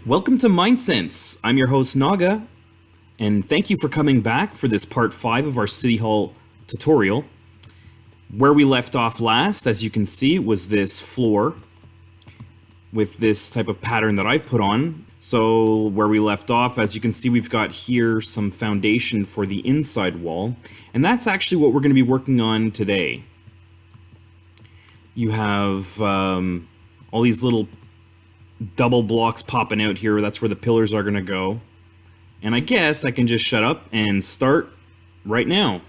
Welcome to Minesense. I'm your host Naga, and thank you for coming back for this part 5 of our City Hall tutorial. Where we left off last, as you can see, was this floor with this type of pattern that I've put on. So where we left off, as you can see, we've got here some foundation for the inside wall, and that's actually what we're going to be working on today. You have all these little double blocks popping out here. That's where the pillars are going to go. And I guess I can just shut up and start right now.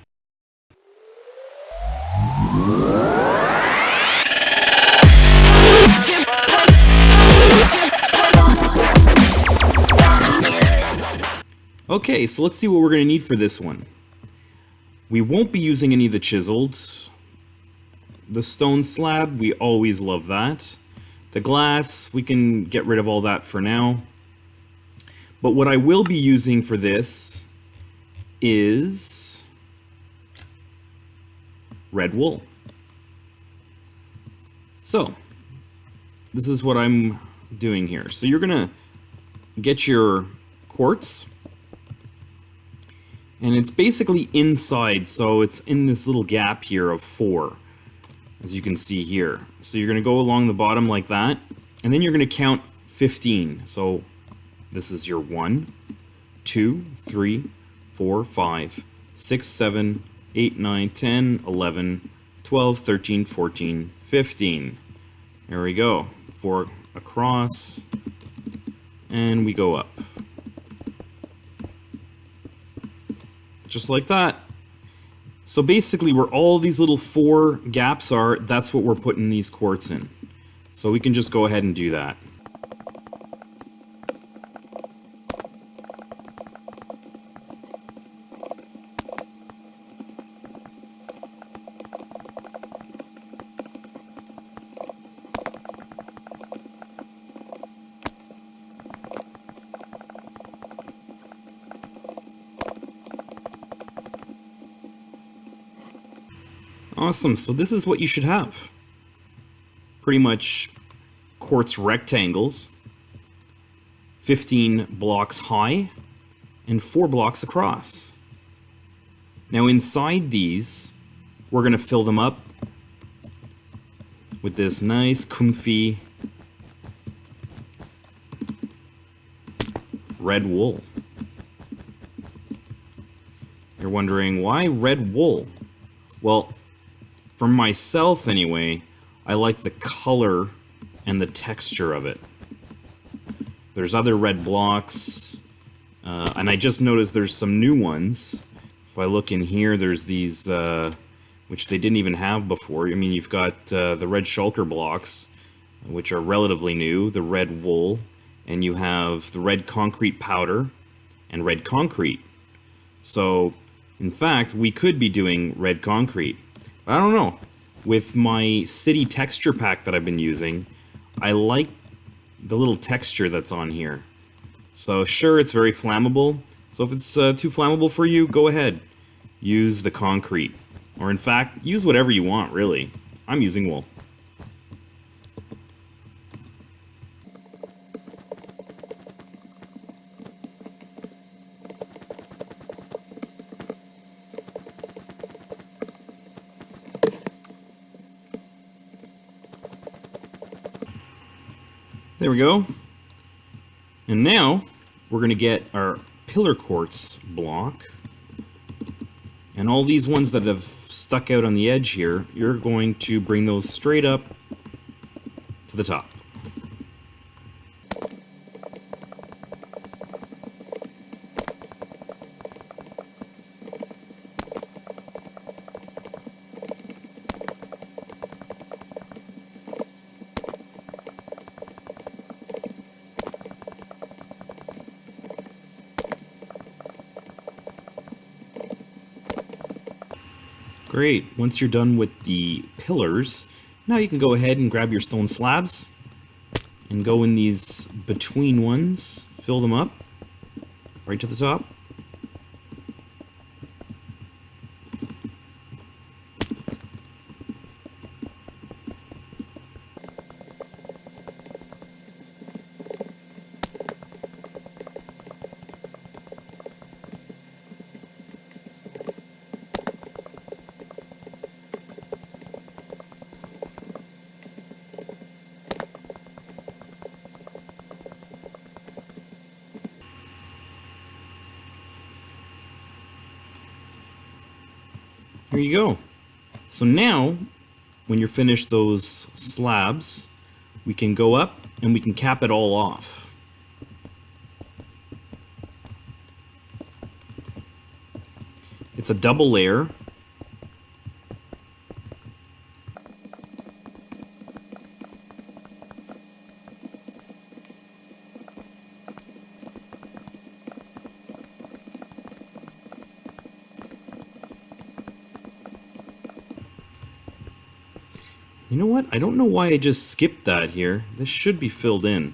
Okay, so let's see what we're going to need for this one. We won't be using any of the chiseled. The stone slab, we always love that. The glass, we can get rid of all that for now. But what I will be using for this is red wool. So, this is what I'm doing here. So you're gonna get your quartz, and it's basically inside, so it's in this little gap here of 4. As you can see here. So you're going to go along the bottom like that, and then you're going to count 15. So this is your 1, 2, 3, 4, 5, 6, 7, 8, 9, 10, 11, 12, 13, 14, 15. There we go. 4 across, and we go up. Just like that. So basically, where all these little 4 gaps are, that's what we're putting these quartz in. So we can just go ahead and do that. Awesome, so this is what you should have. Pretty much quartz rectangles, 15 blocks high, and 4 blocks across. Now inside these, we're going to fill them up with this nice, comfy red wool. You're wondering, why red wool? Well, for myself, anyway, I like the color and the texture of it. There's other red blocks, and I just noticed there's some new ones. If I look in here, there's these, which they didn't even have before. I mean, you've got the red shulker blocks, which are relatively new, the red wool, and you have the red concrete powder and red concrete. So, in fact, we could be doing red concrete. I don't know. With my city texture pack that I've been using, I like the little texture that's on here. So sure, it's very flammable. So if it's too flammable for you, go ahead. Use the concrete. Or in fact, use whatever you want, really. I'm using wool. There we go. And now we're going to get our pillar quartz block. And all these ones that have stuck out on the edge here, you're going to bring those straight up to the top. Great. Once you're done with the pillars, now you can go ahead and grab your stone slabs and go in these between ones, fill them up right to the top. Here you go. So now, when you're finished those slabs, we can go up and we can cap it all off. It's a double layer. You know what? I don't know why I just skipped that here. This should be filled in.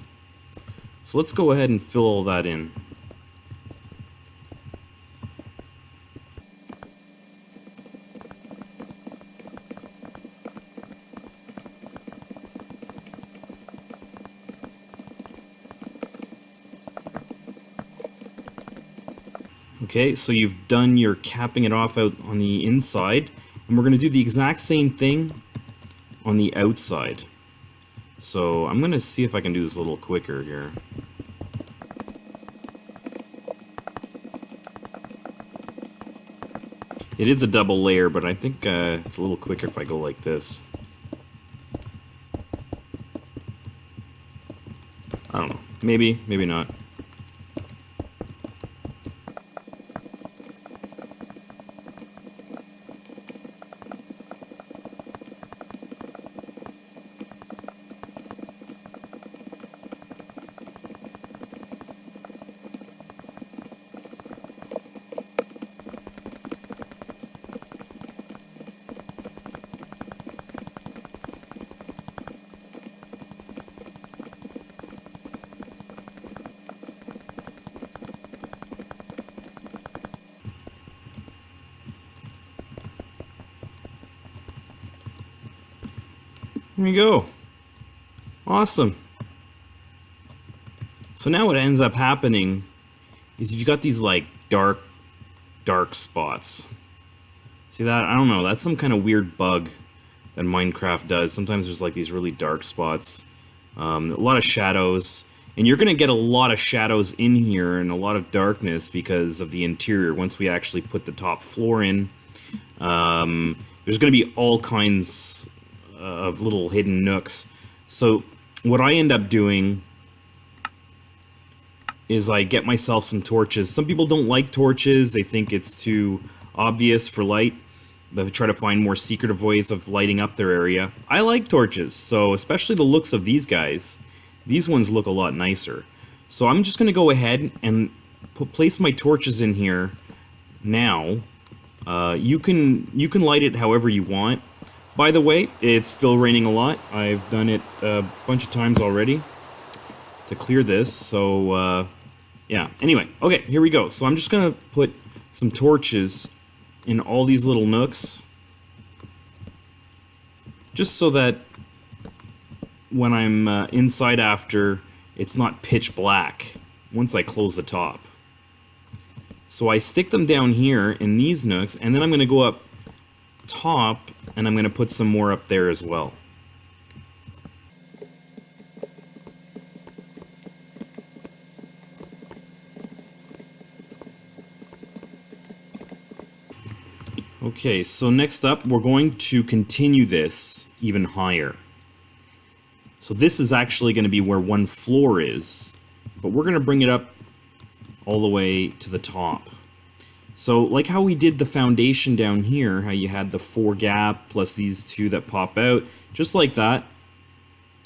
So let's go ahead and fill all that in. Okay, so you've done your capping it off out on the inside, and we're going to do the exact same thing on the outside. So I'm going to see if I can do this a little quicker here. It is a double layer, but I think it's a little quicker if I go like this. I don't know. Maybe, maybe not. Here we go. Awesome. So now what ends up happening is if you've got these like dark spots. See that? I don't know. That's some kind of weird bug that Minecraft does. Sometimes there's like these really dark spots. A lot of shadows. And you're going to get a lot of shadows in here and a lot of darkness because of the interior. Once we actually put the top floor in, there's going to be all kinds of little hidden nooks. So what I end up doing is I get myself some torches. Some people don't like torches. They think it's too obvious for light. They try to find more secretive ways of lighting up their area. I like torches, so especially the looks of these guys. These ones look a lot nicer. So I'm just going to go ahead and place my torches in here now. You can light it however you want. By the way, it's still raining a lot. I've done it a bunch of times already to clear this, so yeah. Anyway, okay, here we go. So I'm just gonna put some torches in all these little nooks, just so that when I'm inside after, it's not pitch black once I close the top. So I stick them down here in these nooks, and then I'm gonna go up top, and I'm going to put some more up there as well. Okay, so next up, we're going to continue this even higher. So this is actually going to be where one floor is, but we're going to bring it up all the way to the top. So, like how we did the foundation down here, how you had the 4 gap plus these 2 that pop out, just like that,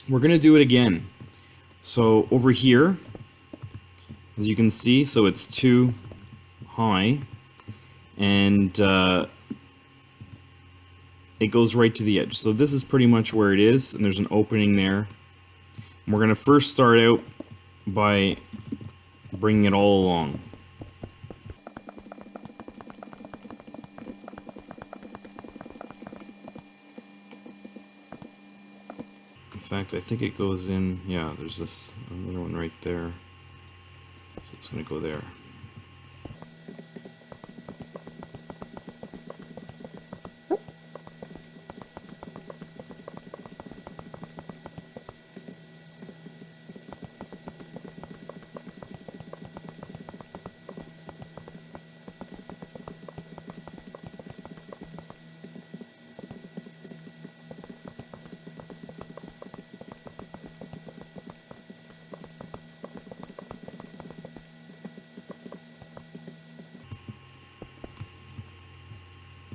we're going to do it again. So, over here, as you can see, so it's 2 high, and it goes right to the edge. So this is pretty much where it is, and there's an opening there. And we're going to first start out by bringing it all along. In fact, I think it goes in, yeah, there's this another one right there. So it's going to go there.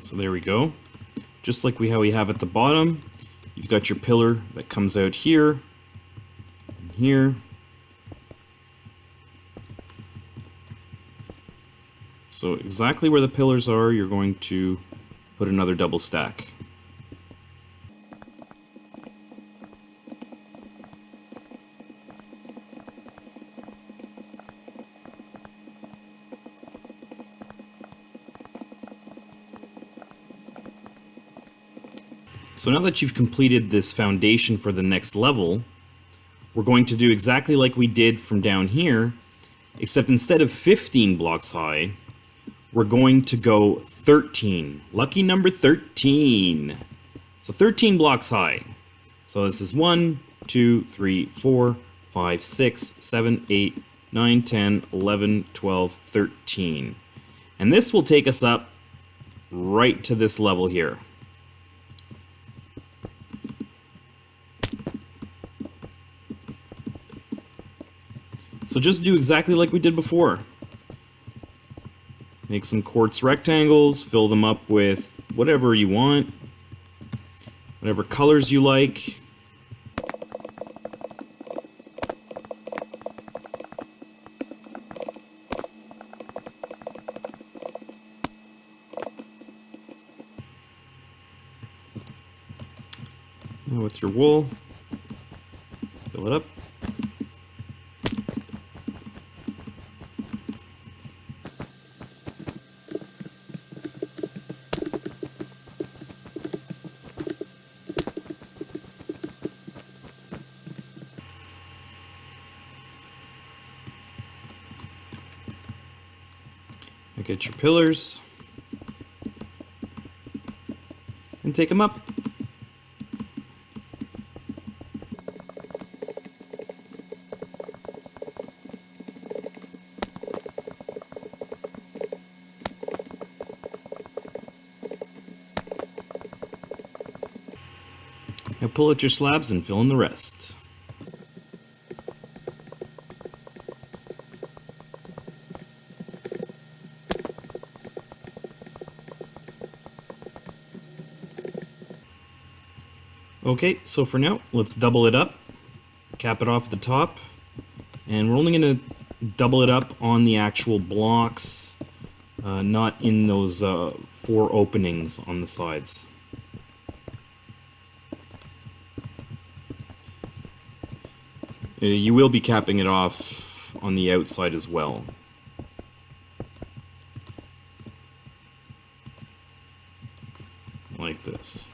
So there we go. Just like how we have at the bottom, you've got your pillar that comes out here, and here. So exactly where the pillars are, you're going to put another double stack. So now that you've completed this foundation for the next level, we're going to do exactly like we did from down here, except instead of 15 blocks high, we're going to go 13. Lucky number 13. So 13 blocks high. So this is 1, 2, 3, 4, 5, 6, 7, 8, 9, 10, 11, 12, 13. And this will take us up right to this level here. So just do exactly like we did before. Make some quartz rectangles, fill them up with whatever you want, whatever colors you like. Now with your wool, fill it up. Get your pillars and take them up. Now pull out your slabs and fill in the rest. Okay, so for now, let's double it up, cap it off at the top, and we're only going to double it up on the actual blocks, not in those 4 openings on the sides. You will be capping it off on the outside as well. Like this.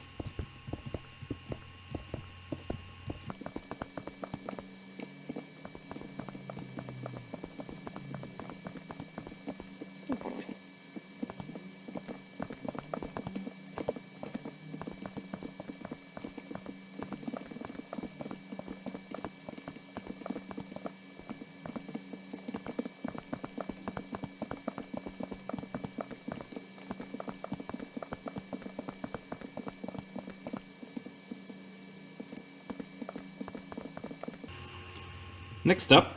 Next up,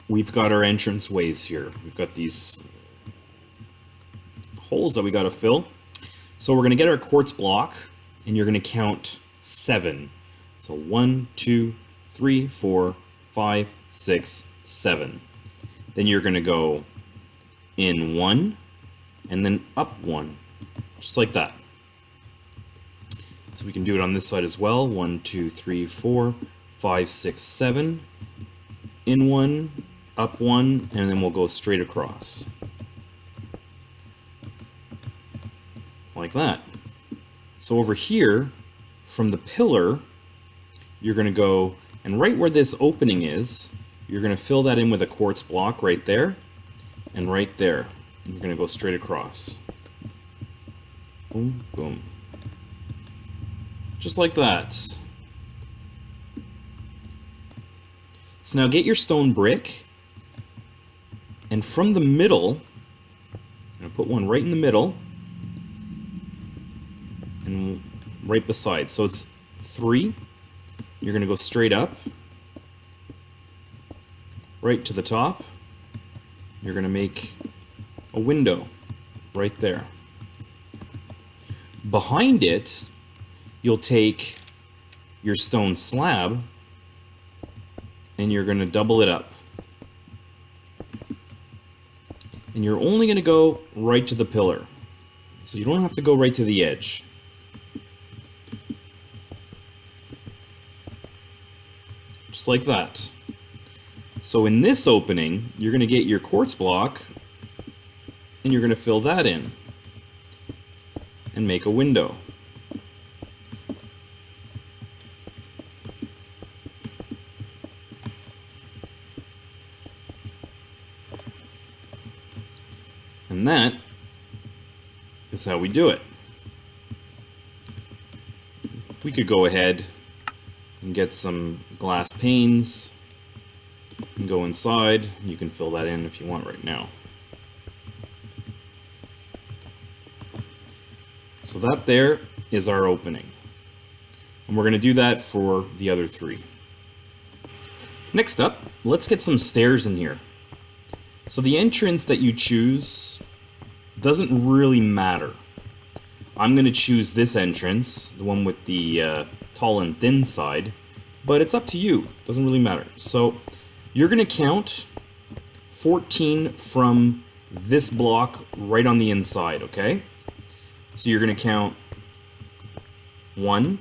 we've got our entrance ways here. We've got these holes that we got to fill. So we're going to get our quartz block, and you're going to count 7. So 1, 2, 3, 4, 5, 6, 7. Then you're going to go in 1, and then up 1, just like that. So we can do it on this side as well. 1, 2, 3, 4, 5, 6, 7. In 1, up 1, and then we'll go straight across. Like that. So over here, from the pillar, you're going to go, and right where this opening is, you're going to fill that in with a quartz block right there, and right there. And you're going to go straight across. Boom, boom. Just like that. So now get your stone brick, and from the middle, I'm going to put one right in the middle, and right beside. So it's 3. You're going to go straight up, right to the top. You're going to make a window right there. Behind it, you'll take your stone slab and you're going to double it up. And you're only going to go right to the pillar. So you don't have to go right to the edge. Just like that. So in this opening, you're going to get your quartz block and you're going to fill that in and make a window. And that is how we do it. We could go ahead and get some glass panes and go inside. You can fill that in if you want right now. So that there is our opening. And we're going to do that for the other three. Next up, let's get some stairs in here. So the entrance that you choose doesn't really matter. I'm going to choose this entrance, the one with the tall and thin side, but it's up to you. Doesn't really matter. So you're going to count 14 from this block right on the inside, okay? So you're going to count 1,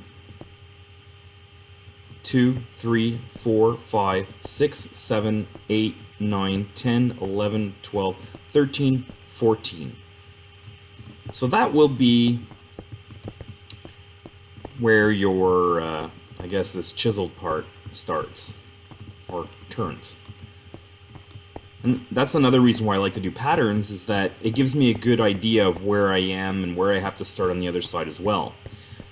2, 3, 4, 5, 6, 7, 8, 9, 10, 11, 12, 13, 14. So that will be where your, I guess this chiseled part starts, or turns. And that's another reason why I like to do patterns, is that it gives me a good idea of where I am and where I have to start on the other side as well.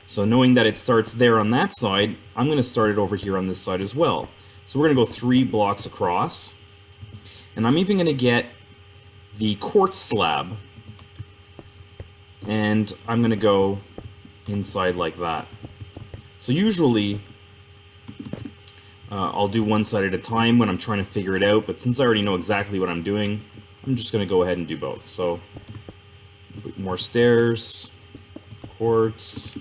So knowing that it starts there on that side, I'm going to start it over here on this side as well. So we're going to go 3 blocks across, and I'm even going to get the quartz slab, and I'm going to go inside like that. So usually I'll do one side at a time when I'm trying to figure it out, but since I already know exactly what I'm doing, I'm just going to go ahead and do both. So more stairs, quartz,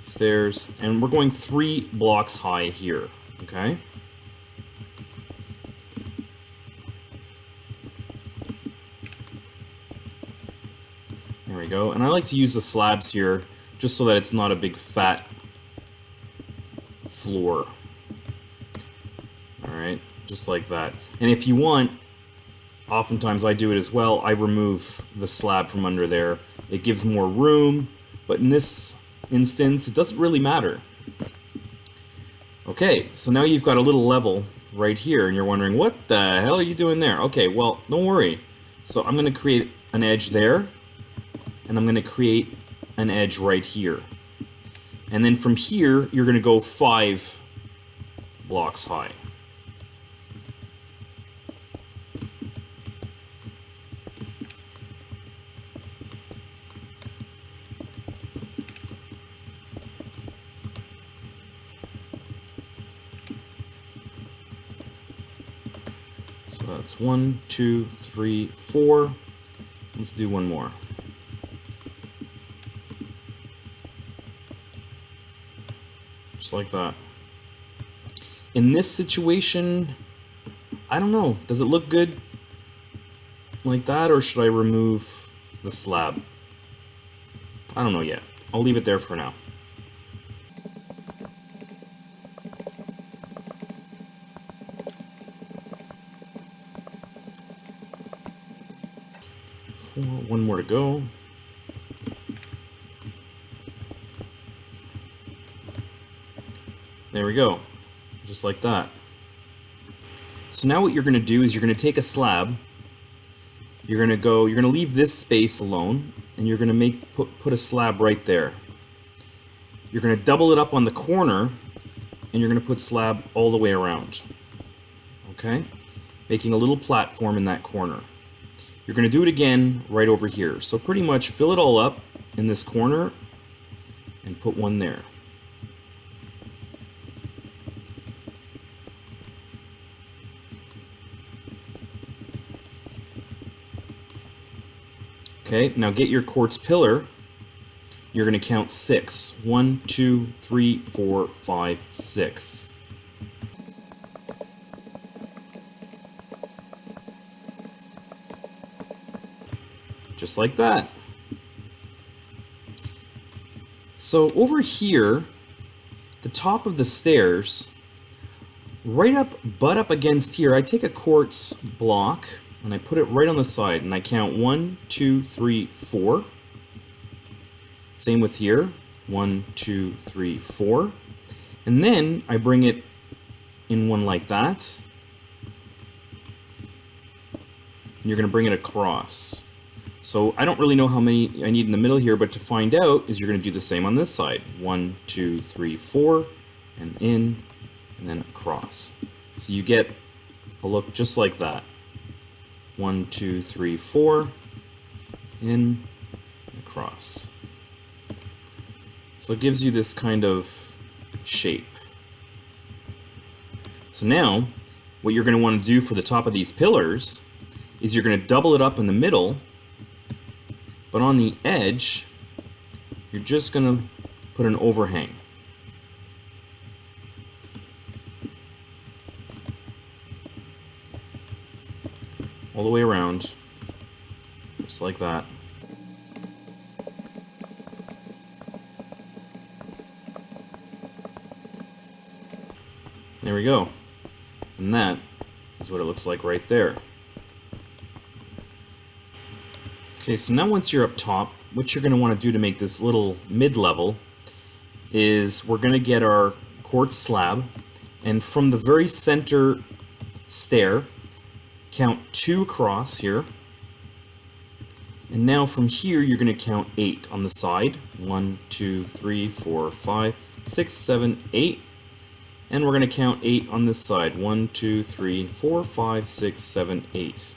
stairs, and we're going 3 blocks high here, okay? There we go, and I like to use the slabs here just so that it's not a big fat floor. Alright, just like that. And if you want, oftentimes I do it as well, I remove the slab from under there. It gives more room, but in this instance, it doesn't really matter. Okay, so now you've got a little level right here, and you're wondering, what the hell are you doing there? Okay, well, don't worry. So I'm going to create an edge there, and I'm going to create an edge right here. And then from here, you're going to go 5 blocks high. So that's 1, 2, 3, 4. Let's do one more. Just like that. In this situation, I don't know. Does it look good like that, or should I remove the slab? I don't know yet. I'll leave it there for now. One more to go. There we go, just like that. So now what you're going to do is you're going to take a slab, you're going to leave this space alone, and you're going to put a slab right there. You're going to double it up on the corner, and you're going to put slab all the way around. Okay? Making a little platform in that corner. You're going to do it again right over here. So pretty much fill it all up in this corner and put one there. Okay, now get your quartz pillar you're going to count 6. 1, 2, 3, 4, 5, 6. Just like that. So over here, the top of the stairs, butt up against here, I take a quartz block and I put it right on the side and I count 1, 2, 3, 4. Same with here, 1, 2, 3, 4. And then I bring it in one like that. And you're going to bring it across. So I don't really know how many I need in the middle here, but to find out is you're going to do the same on this side. 1, 2, 3, 4, and in, and then across. So you get a look just like that. 1, 2, 3, 4, in, and across. So it gives you this kind of shape. So now, what you're going to want to do for the top of these pillars is you're going to double it up in the middle, but on the edge, you're just going to put an overhang. All the way around, just like that. There we go. And that is what it looks like right there. Okay, so now once you're up top, what you're going to want to do to make this little mid-level is we're going to get our quartz slab, and from the very center stair, count 2 across here. And now from here, you're going to count 8 on the side. 1, 2, 3, 4, 5, 6, 7, 8. And we're going to count 8 on this side. 1, 2, 3, 4, 5, 6, 7, 8.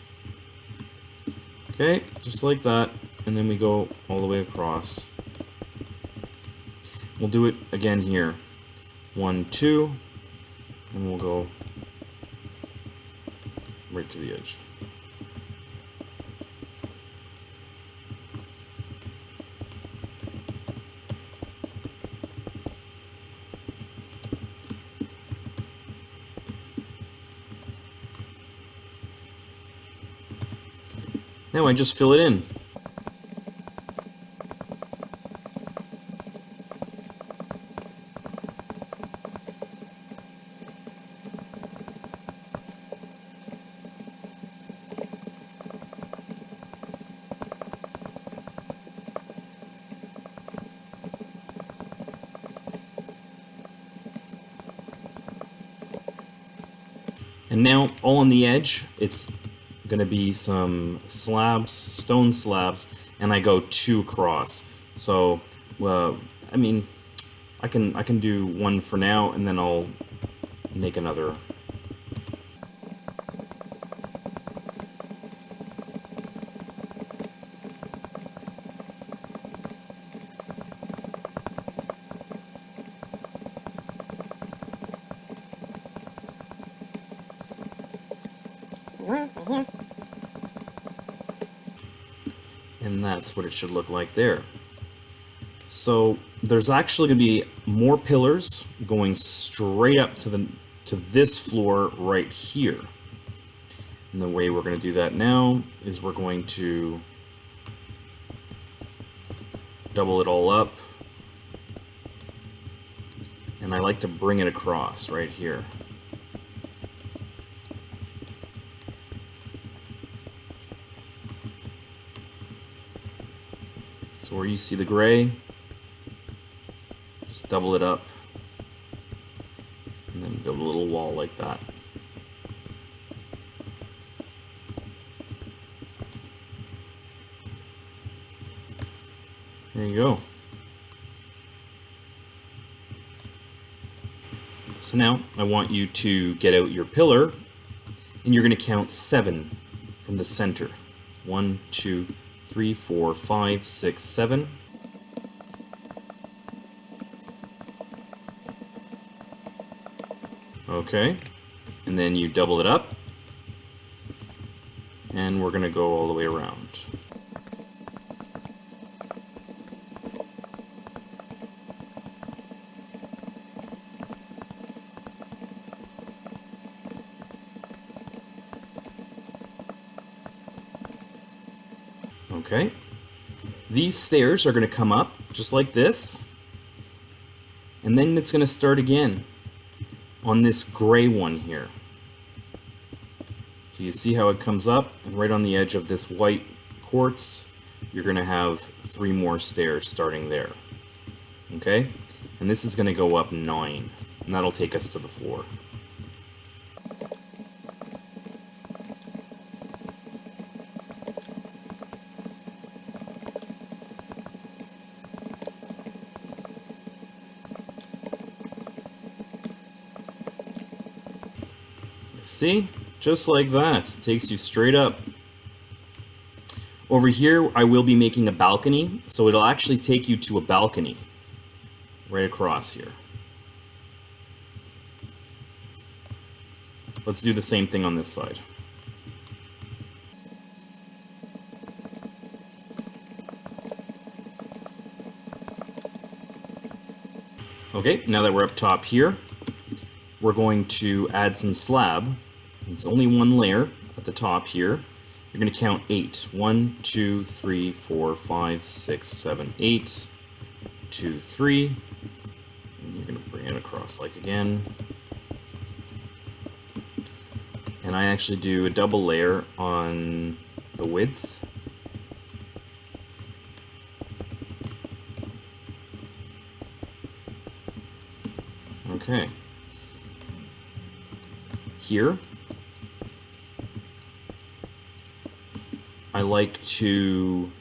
Okay, just like that. And then we go all the way across. We'll do it again here. 1, 2, and we'll go right to the edge. Now I just fill it in. And now, all on the edge, it's going to be some slabs, stone slabs, and I go 2 across. So, I mean, I can do 1 for now, and then I'll make another. And that's what it should look like there. So there's actually going to be more pillars going straight up to this floor right here. And the way we're going to do that now is we're going to double it all up. And I like to bring it across right here. So where you see the gray, just double it up, and then build a little wall like that. There you go. So now I want you to get out your pillar, and you're going to count 7 from the center. 1, 2, 3, 4, 5, 6, 7. Okay, and then you double it up, and we're going to go all the way around. Okay. These stairs are going to come up just like this, and then it's going to start again on this gray one here. So you see how it comes up, and right on the edge of this white quartz, you're going to have 3 more stairs starting there. Okay? And this is going to go up 9, and that'll take us to the floor. See? Just like that. It takes you straight up. Over here, I will be making a balcony, so it'll actually take you to a balcony. Right across here. Let's do the same thing on this side. Okay, now that we're up top here, we're going to add some slab. It's only 1 layer at the top here. You're going to count 8. 1, 2, 3, 4, 5, 6, 7, 8. 2, 3. And you're going to bring it across like again. And I actually do a double layer on the width. Okay. Here, I like to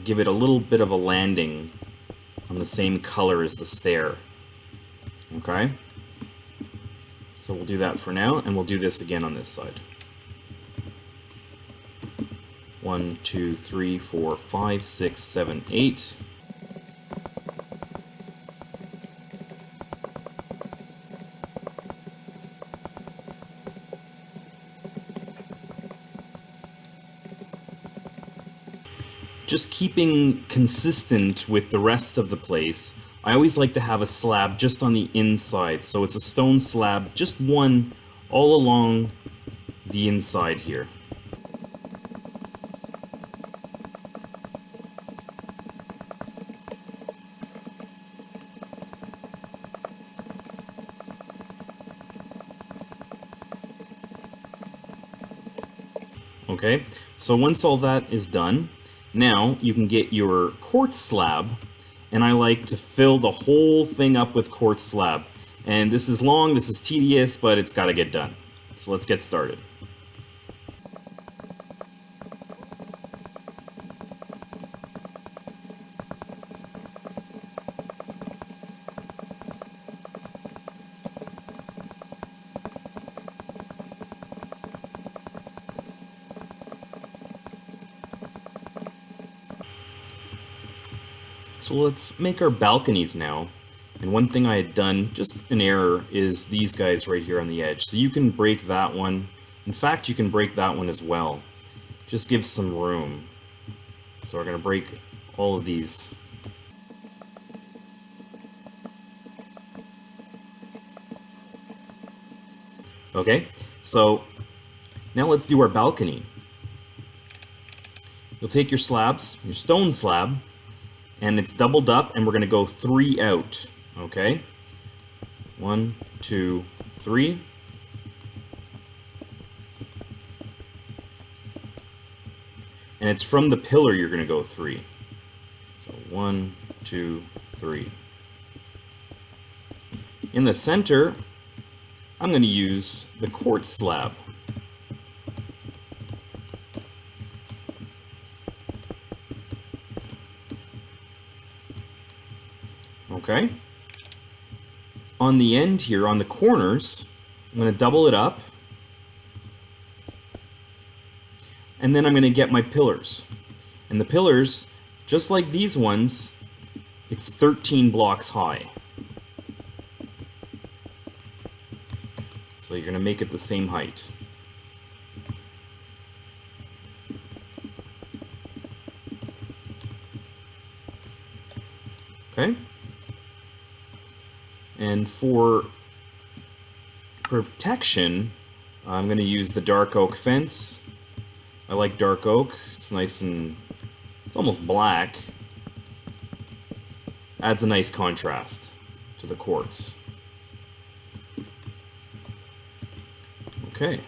give it a little bit of a landing on the same color as the stair. Okay? So we'll do that for now, and we'll do this again on this side. 1, 2, 3, 4, 5, 6, 7, 8. Just keeping consistent with the rest of the place, I always like to have a slab just on the inside. So it's a stone slab, just one all along the inside here. Okay, so once all that is done, now you can get your quartz slab, and I like to fill the whole thing up with quartz slab. And this is long, this is tedious, but it's got to get done. So let's get started. So let's make our balconies now. And one thing I had done, just an error, is these guys right here on the edge. So you can break that one. In fact, you can break that one as well. Just give some room. So we're going to break all of these. Okay, so now let's do our balcony. You'll take your slabs, your stone slab, and it's doubled up, and we're going to go 3 out, okay? 1, 2, 3. And it's from the pillar you're going to go 3. So 1, 2, 3. In the center, I'm going to use the quartz slab. Okay. On the end here, on the corners, I'm going to double it up. And then I'm going to get my pillars. And the pillars, just like these ones, it's 13 blocks high. So you're going to make it the same height. Okay? And for protection, I'm going to use the dark oak fence I like dark oak. It's nice and it's almost black. Adds a nice contrast to the quartz. Okay.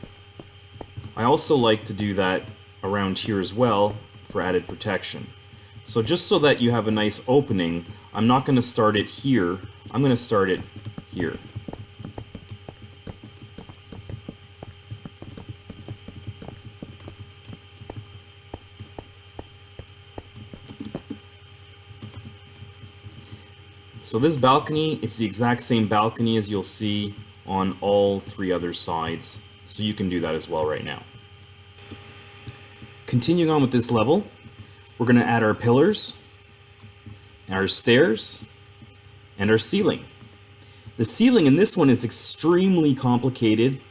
I also like to do that around here as well for added protection. So just so that you have a nice opening, I'm not going to start it here. I'm going to start it here. So this balcony, it's the exact same balcony as you'll see on all three other sides. So you can do that as well right now. Continuing on with this level, we're going to add our pillars, our stairs, and our ceiling. The ceiling in this one is extremely complicated.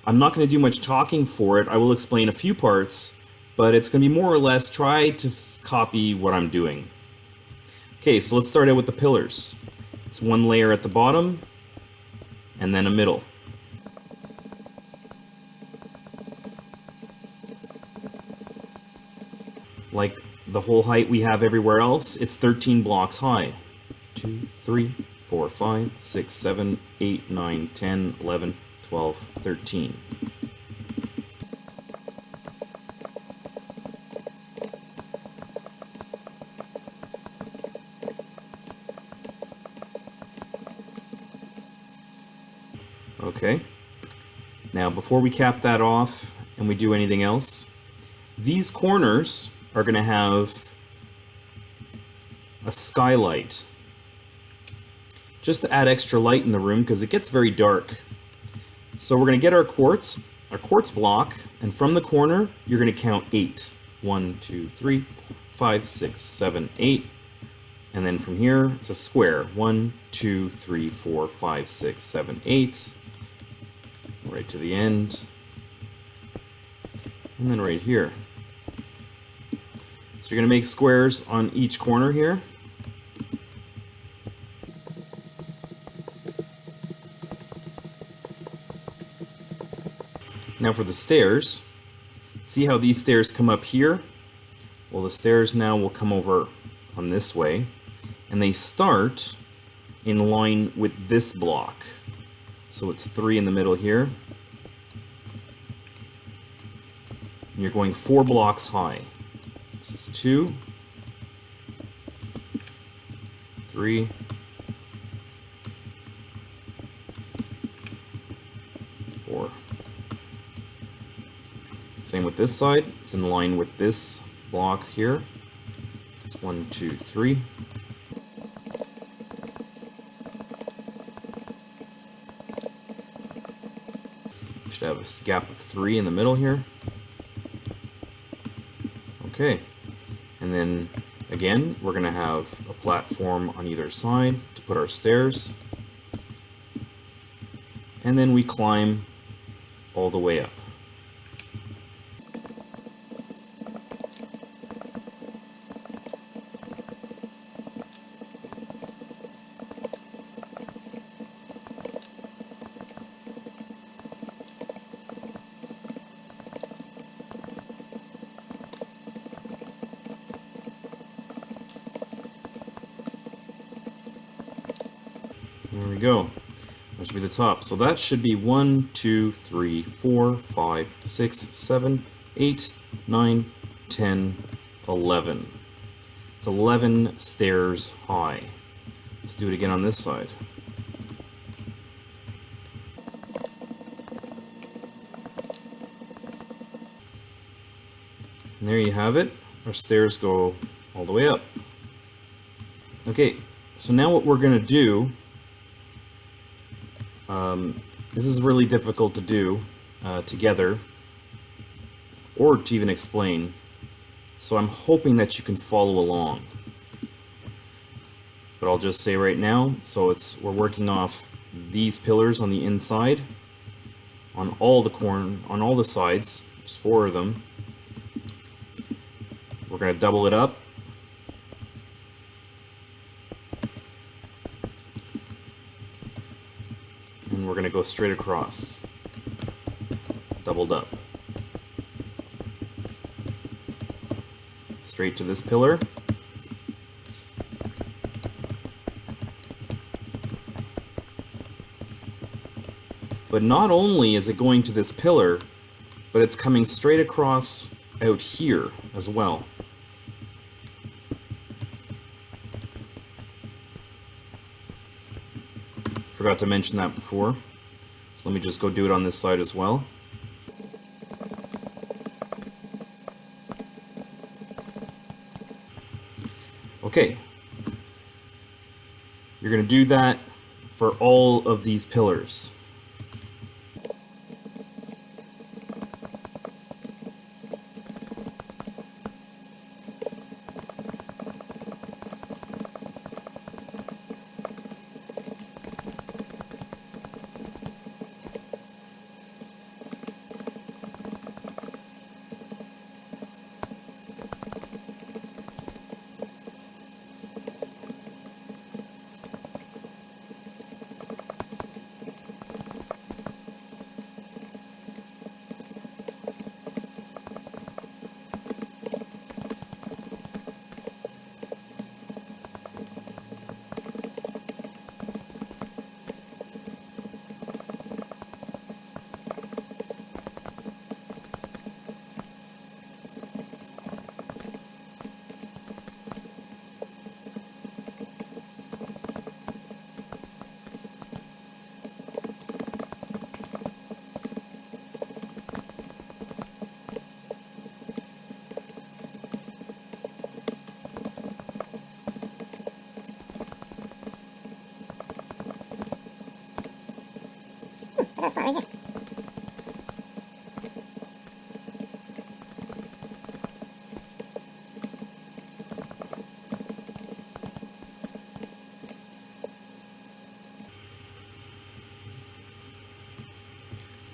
I'm not going to do much talking for it. I will explain a few parts, but it's going to be more or less try to copy what I'm doing. Okay, so let's start out with the pillars. It's one layer at the bottom, and then a middle. Like the whole height we have everywhere else, it's 13 blocks high. 2, 3, 4, 5, 6, 7, 8, 9, 10, 11, 12, 13. Okay. Now, before we cap that off and we do anything else, these corners are going to have a skylight. Just to add extra light in the room because it gets very dark. So we're going to get our quartz block, and from the corner, you're going to count 8. 1, 2, 3, 5, 6, 7, 8. And then from here, it's a square. 1, 2, 3, 4, 5, 6, 7, 8. Right to the end. And then right here. So you're going to make squares on each corner here. Now for the stairs, see how these stairs come up here? Well, the stairs now will come over on this way, and they start in line with this block. So it's 3 in the middle here. And you're going 4 blocks high. This is 2, 3, 4. Same with this side. It's in line with this block here. It's 1, 2, 3. Should have a gap of 3 in the middle here. Okay. And then again, we're going to have a platform on either side to put our stairs. And then we climb all the way up. There we go. That should be the top. So that should be 1, 2, 3, 4, 5, 6, 7, 8, 9, 10, 11. It's 11 stairs high. Let's do it again on this side. And there you have it. Our stairs go all the way up. Okay, so now what we're going to do, this is really difficult to do together, or to even explain, so I'm hoping that you can follow along. But I'll just say right now, so we're working off these pillars on the inside, on all the sides, there's 4 of them. We're going to double it up. And we're going to go straight across. Doubled up. straight to this pillar. But not only is it going to this pillar, but it's coming straight across out here as well. Forgot to mention that before. So let me just go do it on this side as well. Okay. You're going to do that for all of these pillars.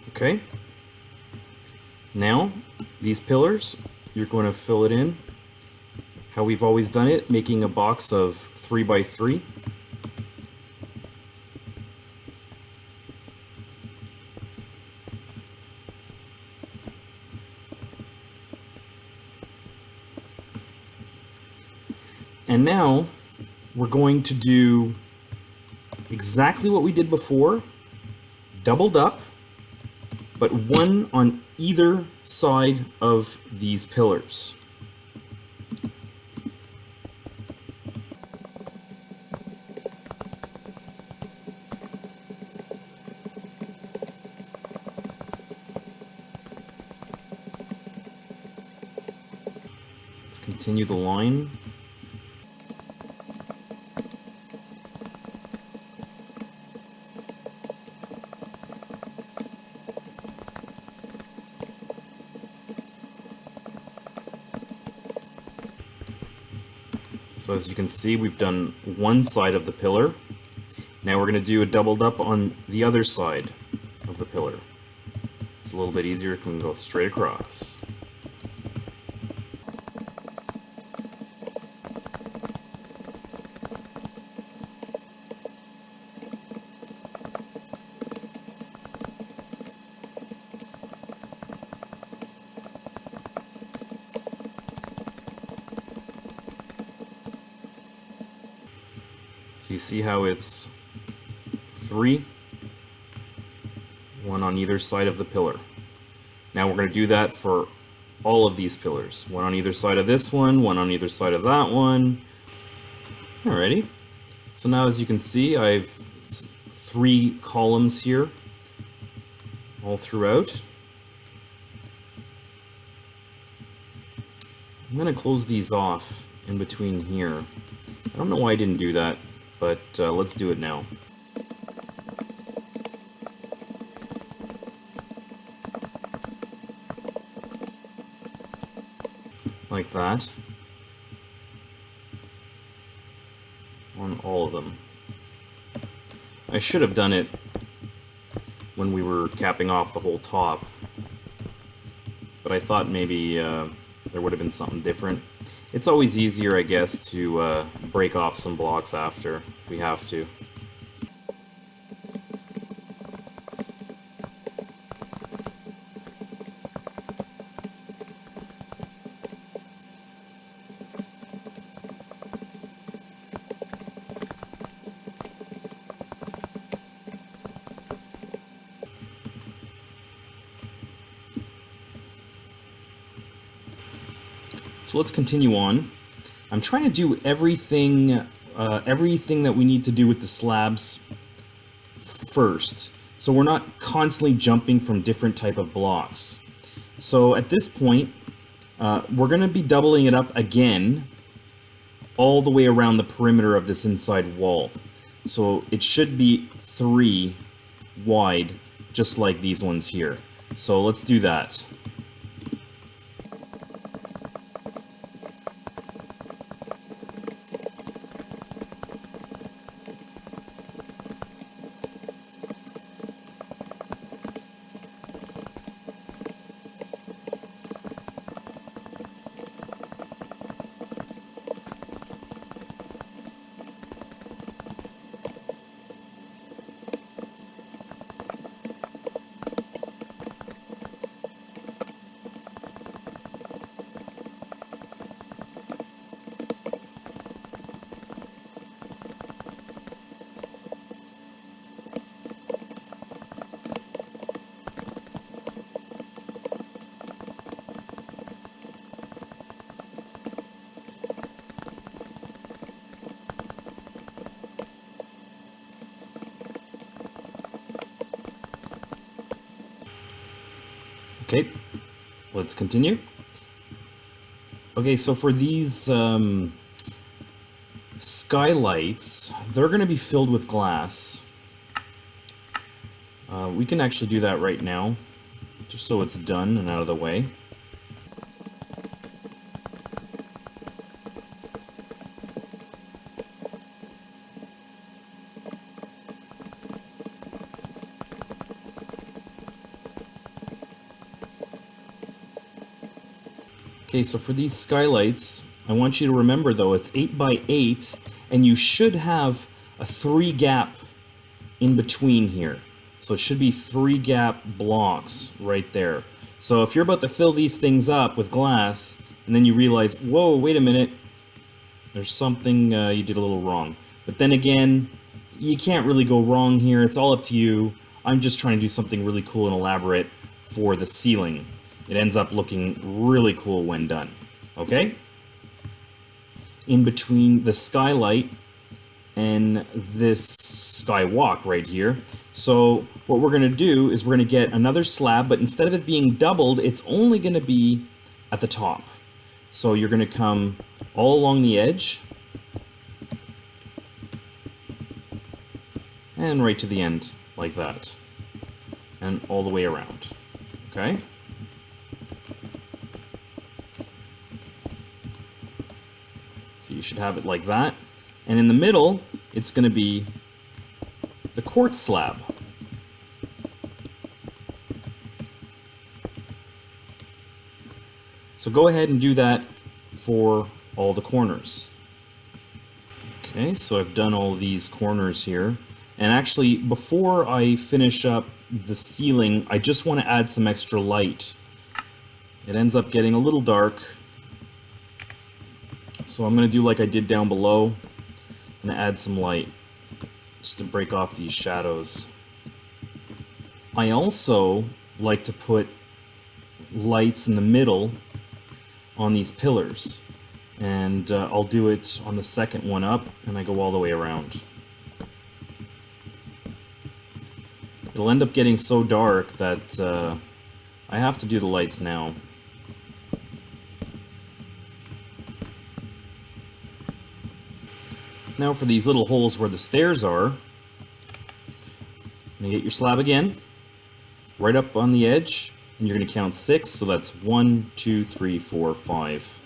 Okay. Now, these pillars, you're going to fill it in how we've always done it, making a box of 3 by 3. And now, we're going to do exactly what we did before, doubled up, but one on either side of these pillars. Let's continue the line. So as you can see, we've done one side of the pillar. Now we're going to do a doubled up on the other side of the pillar. It's a little bit easier, it can go straight across. So you see how it's 3, one on either side of the pillar. Now we're going to do that for all of these pillars. One on either side of this one on either side of that one. Alrighty. So now as you can see, I've 3 columns here all throughout. I'm going to close these off in between here. I don't know why I didn't do that, but let's do it now. Like that. On all of them. I should have done it when we were capping off the whole top, but I thought maybe there would have been something different. It's always easier, I guess, to break off some blocks after, if we have to. So let's continue on. I'm trying to do everything that we need to do with the slabs first, so we're not constantly jumping from different type of blocks. So at this point, we're going to be doubling it up again all the way around the perimeter of this inside wall. So it should be 3 wide, just like these ones here. So let's do that. Okay, let's continue. Okay, so for these skylights, they're going to be filled with glass. We can actually do that right now, just so it's done and out of the way. Okay, so for these skylights, I want you to remember though, it's 8 by 8, and you should have a 3 gap in between here. So it should be 3 gap blocks right there. So if you're about to fill these things up with glass, and then you realize, whoa, wait a minute, there's something you did a little wrong. But then again, you can't really go wrong here, it's all up to you. I'm just trying to do something really cool and elaborate for the ceiling. It ends up looking really cool when done, okay? In between the skylight and this skywalk right here. So what we're gonna do is we're gonna get another slab, but instead of it being doubled, it's only gonna be at the top. So you're gonna come all along the edge and right to the end, like that. And all the way around, okay? So you should have it like that. And in the middle, it's going to be the quartz slab. So go ahead and do that for all the corners. Okay, so I've done all these corners here. And actually, before I finish up the ceiling, I just want to add some extra light. It ends up getting a little dark. So I'm going to do like I did down below. I'm going to add some light just to break off these shadows. I also like to put lights in the middle on these pillars. And I'll do it on the second one up, and I go all the way around. It'll end up getting so dark that I have to do the lights now. Now for these little holes where the stairs are, you're going to get your slab again, right up on the edge, and you're going to count 6, so that's 1, 2, 3, 4, 5,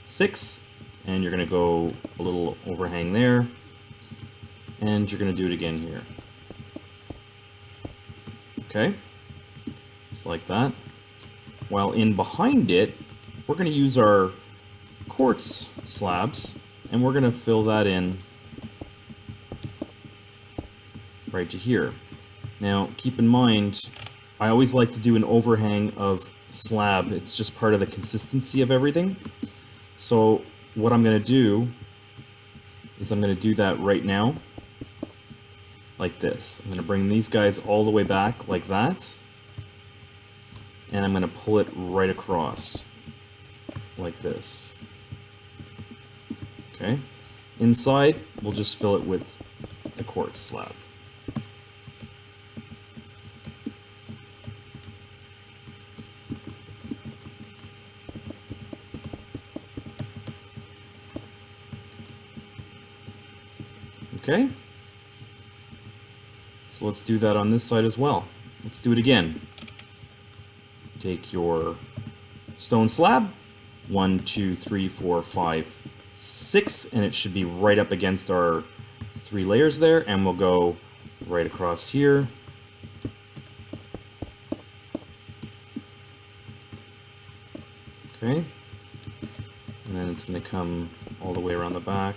6, and you're going to go a little overhang there, and you're going to do it again here. Okay, just like that. While in behind it, we're going to use our quartz slabs, and we're going to fill that in right to here. Now, keep in mind, I always like to do an overhang of slab. It's just part of the consistency of everything. So what I'm going to do is I'm going to do that right now, like this. I'm going to bring these guys all the way back like that, and I'm going to pull it right across. like this. Okay? Inside, we'll just fill it with the quartz slab. Okay? So let's do that on this side as well. Let's do it again. Take your stone slab, 1, 2, 3, 4, 5, 6, and it should be right up against our 3 layers there, and we'll go right across here. Okay, and then it's going to come all the way around the back.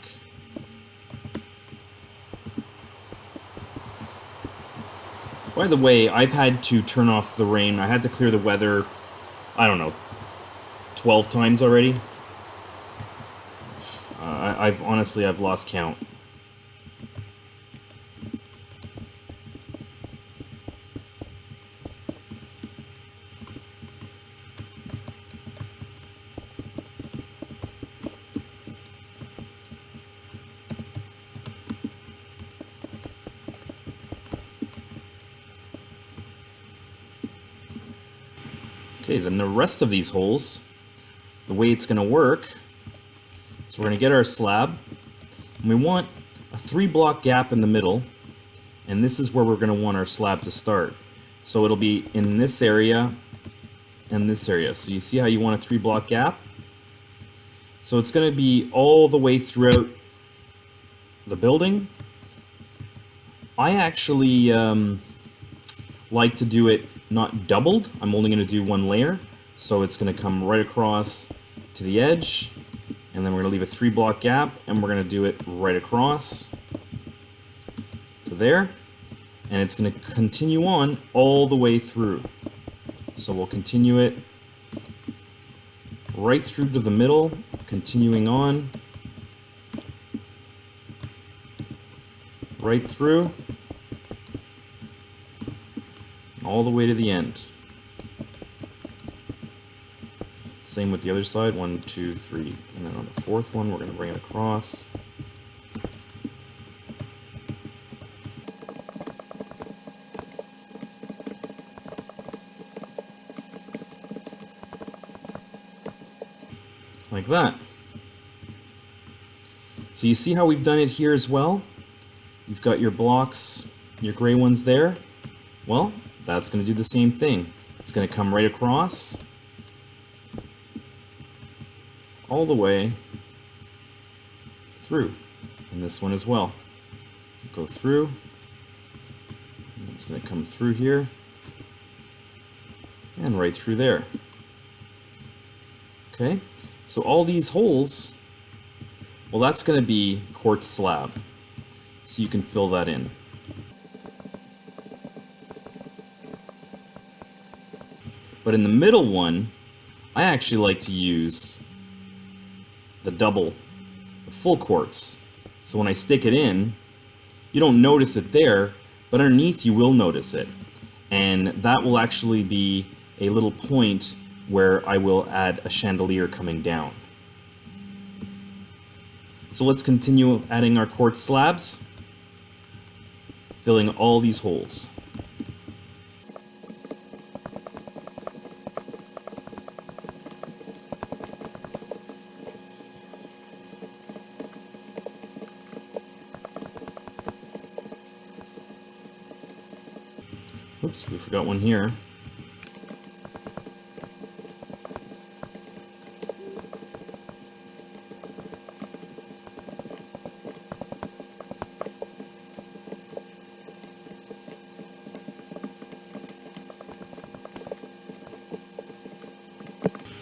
By the way, I've had to turn off the rain. I had to clear the weather, I don't know, 12 times already. I've lost count. Okay, then the rest of these holes, the way it's going to work, so we're going to get our slab, and we want a 3-block gap in the middle, and this is where we're going to want our slab to start. So it'll be in this area and this area. So you see how you want a 3-block gap? So it's going to be all the way throughout the building. I actually like to do it not doubled. I'm only going to do 1 layer, so it's going to come right across to the edge, and then we're going to leave a 3-block gap, and we're going to do it right across to there, and it's going to continue on all the way through. So we'll continue it right through to the middle, continuing on right through all the way to the end. Same with the other side, 1, 2, 3, and then on the 4th one we're going to bring it across. Like that. So you see how we've done it here as well? You've got your blocks, your gray ones there. Well, that's going to do the same thing. It's going to come right across, all the way through. And this one as well. Go through. And it's going to come through here. And right through there. Okay? So all these holes, well, that's going to be quartz slab. So you can fill that in. But in the middle one, I actually like to use the full quartz. So when I stick it in, you don't notice it there, but underneath you will notice it. And that will actually be a little point where I will add a chandelier coming down. So let's continue adding our quartz slabs, filling all these holes. Oops, we forgot one here.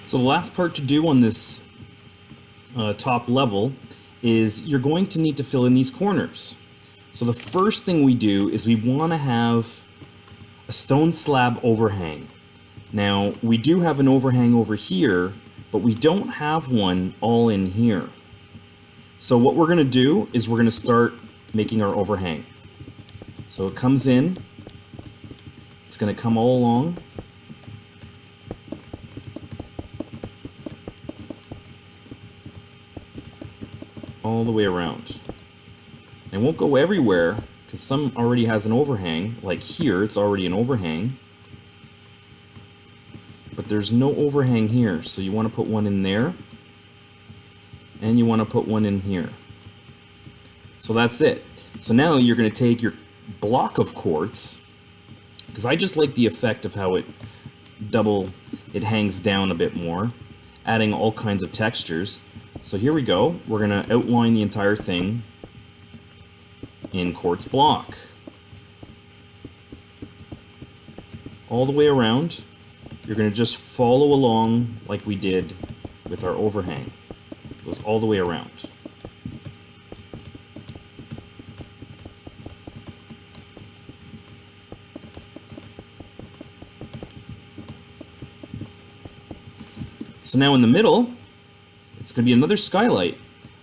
So the last part to do on this top level is you're going to need to fill in these corners. So the first thing we do is we want to have a stone slab overhang. Now, we do have an overhang over here, but we don't have one all in here. So what we're going to do is we're going to start making our overhang. So it comes in, it's going to come all along, all the way around. It won't go everywhere, because some already has an overhang. Like here, it's already an overhang. But there's no overhang here, so you want to put one in there. And you want to put one in here. So that's it. So now you're going to take your block of quartz, because I just like the effect of how it hangs down a bit more, adding all kinds of textures. So here we go. We're going to outline the entire thing in quartz block. All the way around. You're going to just follow along like we did with our overhang. It goes all the way around. So now in the middle, it's going to be another skylight.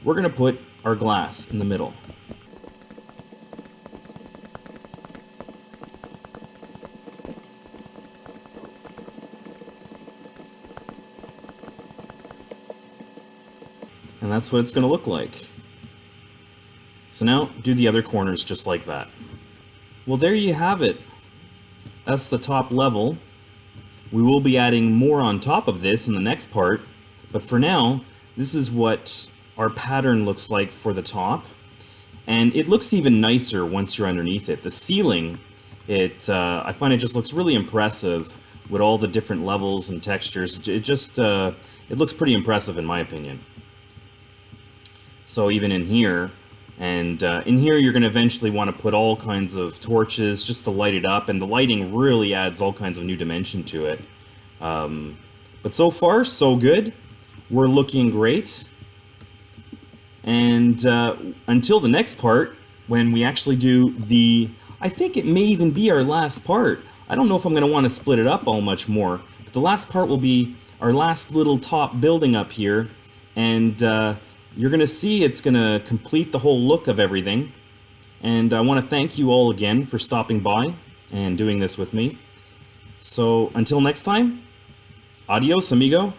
We're going to put our glass in the middle. And that's what it's going to look like. So now, do the other corners just like that. Well, there you have it. That's the top level. We will be adding more on top of this in the next part, but for now, this is what our pattern looks like for the top. And it looks even nicer once you're underneath it. The ceiling, I find it just looks really impressive with all the different levels and textures. It looks pretty impressive in my opinion. So even in here, and in here you're going to eventually want to put all kinds of torches just to light it up, and the lighting really adds all kinds of new dimension to it. But so far, so good. We're looking great. And until the next part, when we actually do I think it may even be our last part. I don't know if I'm going to want to split it up all much more, but the last part will be our last little top building up here, and you're going to see it's going to complete the whole look of everything. And I want to thank you all again for stopping by and doing this with me. So until next time, adios amigo.